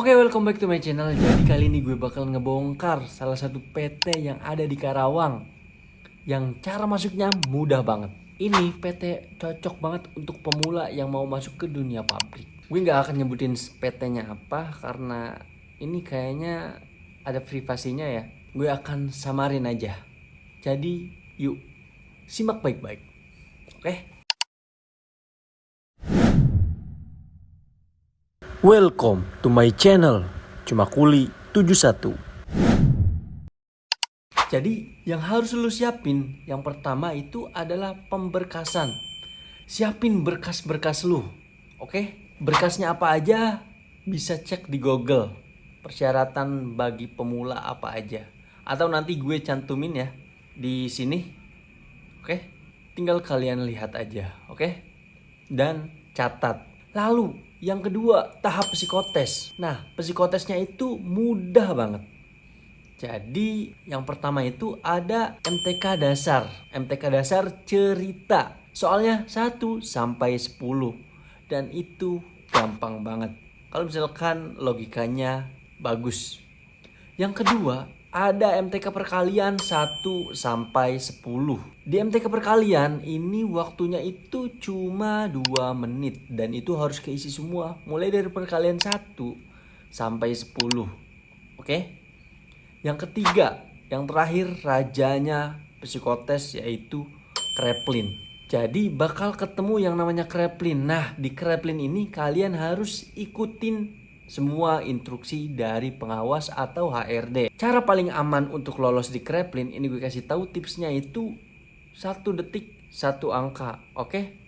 Oke, welcome back to my channel. Jadi kali ini gue bakal ngebongkar salah satu PT yang ada di Karawang, yang cara masuknya mudah banget. Ini PT cocok banget untuk pemula yang mau masuk ke dunia publik. Gue nggak akan nyebutin PT-nya apa karena ini kayaknya ada privasinya ya. Gue akan samarin aja. Jadi yuk simak baik-baik. Oke? Welcome to my channel. Cuma Kuli 71. Jadi yang harus lu siapin, yang pertama itu adalah pemberkasan. Siapin berkas-berkas lu. Oke? Berkasnya apa aja? Bisa cek di Google. Persyaratan bagi pemula apa aja. Atau nanti gue cantumin ya di sini. Oke? Tinggal kalian lihat aja, oke? Dan catat. Lalu yang kedua, tahap psikotes. Nah, psikotesnya itu mudah banget. Jadi yang pertama itu ada MTK dasar. MTK dasar cerita. Soalnya 1 sampai 10. Dan itu gampang banget. Kalau misalkan logikanya bagus. Yang kedua, ada MTK perkalian 1 sampai 10. Di MTK perkalian ini waktunya itu cuma 2 menit dan itu harus keisi semua mulai dari perkalian 1 sampai 10. Oke? Yang ketiga, yang terakhir rajanya psikotes yaitu Kreplin. Jadi bakal ketemu yang namanya Kreplin. Nah, di Kreplin ini kalian harus ikutin semua instruksi dari pengawas atau HRD. Cara paling aman untuk lolos di Kreplin ini gue kasih tahu tipsnya itu 1 detik 1 angka. Oke?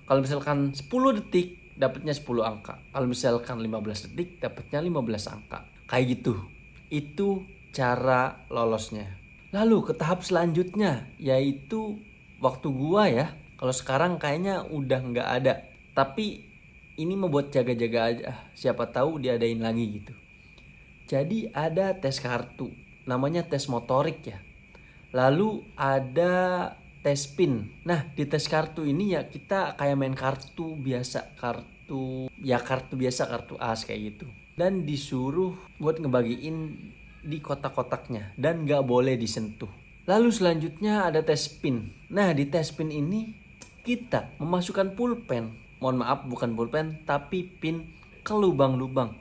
Kalau misalkan 10 detik dapatnya 10 angka. Kalau misalkan 15 detik dapatnya 15 angka. Kayak gitu. Itu cara lolosnya. Lalu ke tahap selanjutnya yaitu waktu gua ya. Kalau sekarang kayaknya udah nggak ada. Tapi ini membuat jaga-jaga aja. Siapa tahu diadain lagi gitu. Jadi ada tes kartu. Namanya tes motorik ya. Lalu ada tes pin. Nah di tes kartu ini ya kita kayak main kartu biasa. Kartu biasa, kartu as kayak gitu. Dan disuruh buat ngebagiin di kotak-kotaknya. Dan gak boleh disentuh. Lalu selanjutnya ada tes pin. Nah di tes pin ini kita memasukkan pulpen. Mohon maaf bukan pulpen tapi pin ke lubang-lubang.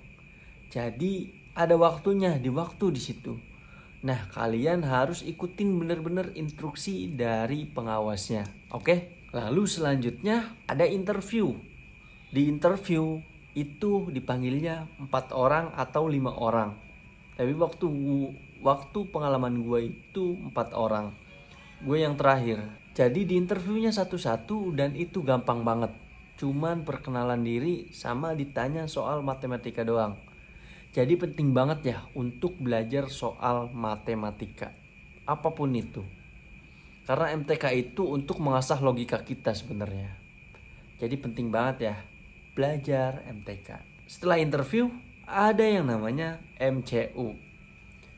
Jadi ada waktunya di waktu di situ. Nah kalian harus ikutin bener-bener instruksi dari pengawasnya. Oke? Lalu selanjutnya ada interview. Di interview itu dipanggilnya 4 orang atau 5 orang. Tapi waktu pengalaman gue itu 4 orang. Gue yang terakhir. Jadi di interviewnya satu-satu dan itu gampang banget. Cuman perkenalan diri sama ditanya soal matematika doang. Jadi penting banget ya untuk belajar soal matematika. Apapun itu. Karena MTK itu untuk mengasah logika kita sebenarnya. Jadi penting banget ya belajar MTK. Setelah interview ada yang namanya MCU.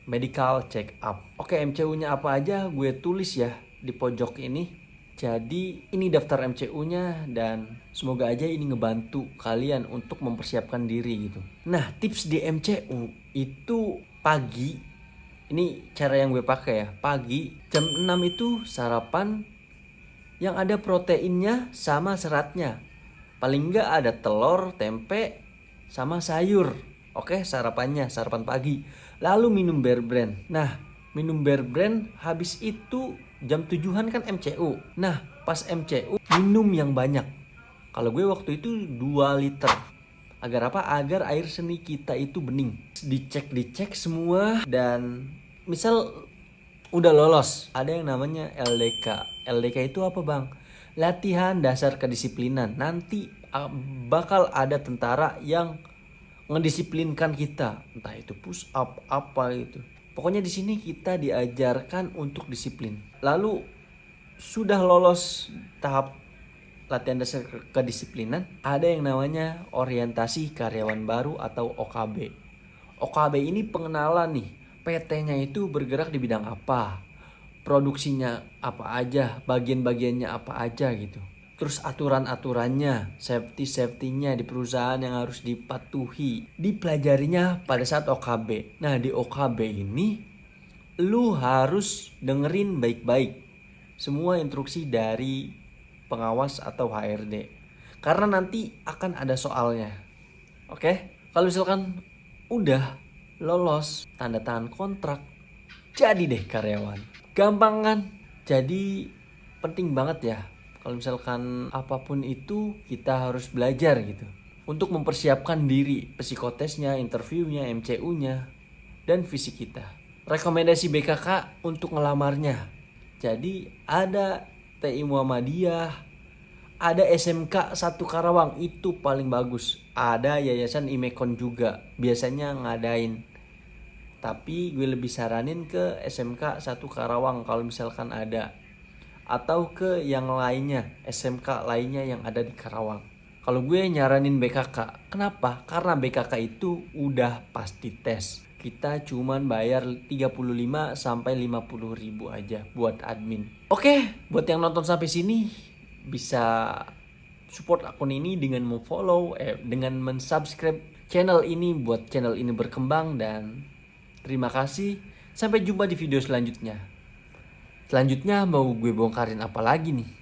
Medical check up. Oke, MCU-nya apa aja gue tulis ya di pojok ini. Jadi ini daftar MCU-nya dan semoga aja ini ngebantu kalian untuk mempersiapkan diri gitu. Nah tips di MCU itu pagi. Ini cara yang gue pakai ya. Pagi jam 6 itu sarapan yang ada proteinnya sama seratnya. Paling enggak ada telur, tempe, sama sayur. Oke, sarapan pagi. Lalu minum Bear Brand. Nah, minum Bear Brand habis itu jam 7-an kan MCU. Nah, pas MCU minum yang banyak. Kalau gue waktu itu 2 liter. Agar apa? Agar air seni kita itu bening. Dicek semua dan misal udah lolos. Ada yang namanya LDK. LDK itu apa bang? Latihan dasar kedisiplinan. Nanti bakal ada tentara yang ngedisiplinkan kita. Entah itu push up apa gitu. Pokoknya di sini kita diajarkan untuk disiplin. Lalu sudah lolos tahap latihan dasar kedisiplinan, ada yang namanya orientasi karyawan baru atau OKB. OKB ini pengenalan nih, PT-nya itu bergerak di bidang apa, produksinya apa aja, bagian-bagiannya apa aja gitu. Terus aturan-aturannya, safety-nya di perusahaan yang harus dipatuhi. Dipelajarinya pada saat OKB. Nah di OKB ini lu harus dengerin baik-baik semua instruksi dari pengawas atau HRD. Karena nanti akan ada soalnya. Oke? Kalau misalkan udah lolos tanda tangan kontrak, jadi deh karyawan. Gampang kan? Jadi penting banget ya. Kalau misalkan apapun itu kita harus belajar gitu. Untuk mempersiapkan diri, psikotesnya, interviewnya, MCU-nya, dan fisik kita. Rekomendasi BKK untuk ngelamarnya. Jadi ada TI Muhammadiyah, ada SMK 1 Karawang, itu paling bagus. Ada Yayasan Imekon juga, biasanya ngadain. Tapi gue lebih saranin ke SMK 1 Karawang kalau misalkan ada. Atau ke yang lainnya, SMK lainnya yang ada di Karawang. Kalau gue nyaranin BKK, kenapa? Karena BKK itu udah pasti tes. Kita cuman bayar 35 sampai 50 ribu aja buat admin. Oke, buat yang nonton sampai sini bisa support akun ini dengan memfollow, dengan mensubscribe channel ini buat channel ini berkembang. Dan terima kasih. Sampai jumpa di video selanjutnya. Selanjutnya mau gue bongkarin apa lagi nih?